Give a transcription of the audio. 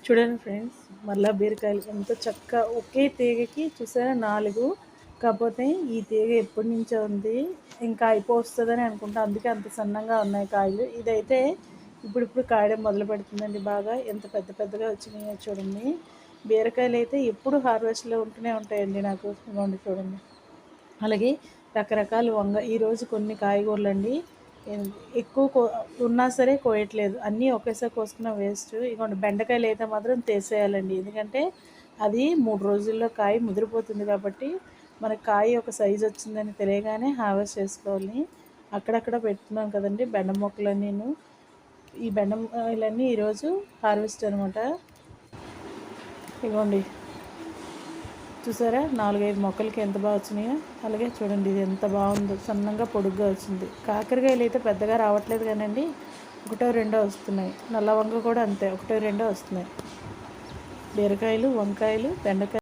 చూడండి ఫ్రెండ్స్, మళ్ళా బీరకాయలు ఎంత చక్కగా ఒకే తీగకి చూసారా 4. కాకపోతే ఈ తీగ ఎప్పటి నుంచో ఉంది, ఇంకా అయిపోతుందని అనుకుంటా, అందుకే అంత సన్నంగా ఉన్నాయి కాయలు. ఇదైతే ఇప్పుడిప్పుడు కాయడం మొదలు పెడుతుందండి. బాగా ఎంత పెద్ద పెద్దగా వచ్చినాయో చూడండి. బీరకాయలు అయితే ఎప్పుడు హార్వెస్ట్లో ఉంటూనే ఉంటాయండి నాకు. ఇవ్వండి చూడండి. అలాగే రకరకాల ఈరోజు కొన్ని కాయగూరలండి ఎక్కువ ఉన్నా సరే కోయట్లేదు, అన్నీ ఒకేసారి కోసుకున్న వేస్ట్. ఇదిగోండి బెండకాయలు అయితే మాత్రం తీసేయాలండి, ఎందుకంటే అది 3 రోజుల్లో కాయ ముదిరిపోతుంది. కాబట్టి మనకు కాయ ఒక సైజు వచ్చిందని తెలియగానే హార్వెస్ట్ చేసుకోవాలి. అక్కడక్కడ పెట్టుకున్నాను కదండి బెండ మొక్కలన్నీ. నేను ఈ బెండకాయలన్నీ ఈరోజు హార్వెస్ట్ అనమాట. ఇదిగోండి చూసారా 4-5 మొక్కలకి ఎంత బాగా వచ్చినాయో. అలాగే చూడండి ఇది ఎంత బాగుందో, సన్నంగా పొడుగ్గా వచ్చింది. కాకరకాయలు అయితే పెద్దగా రావట్లేదు కానండి, 1-2 వస్తున్నాయి. నల్ల వంగ కూడా అంతే, 1-2 వస్తున్నాయి. బీరకాయలు, వంకాయలు, బెండకాయలు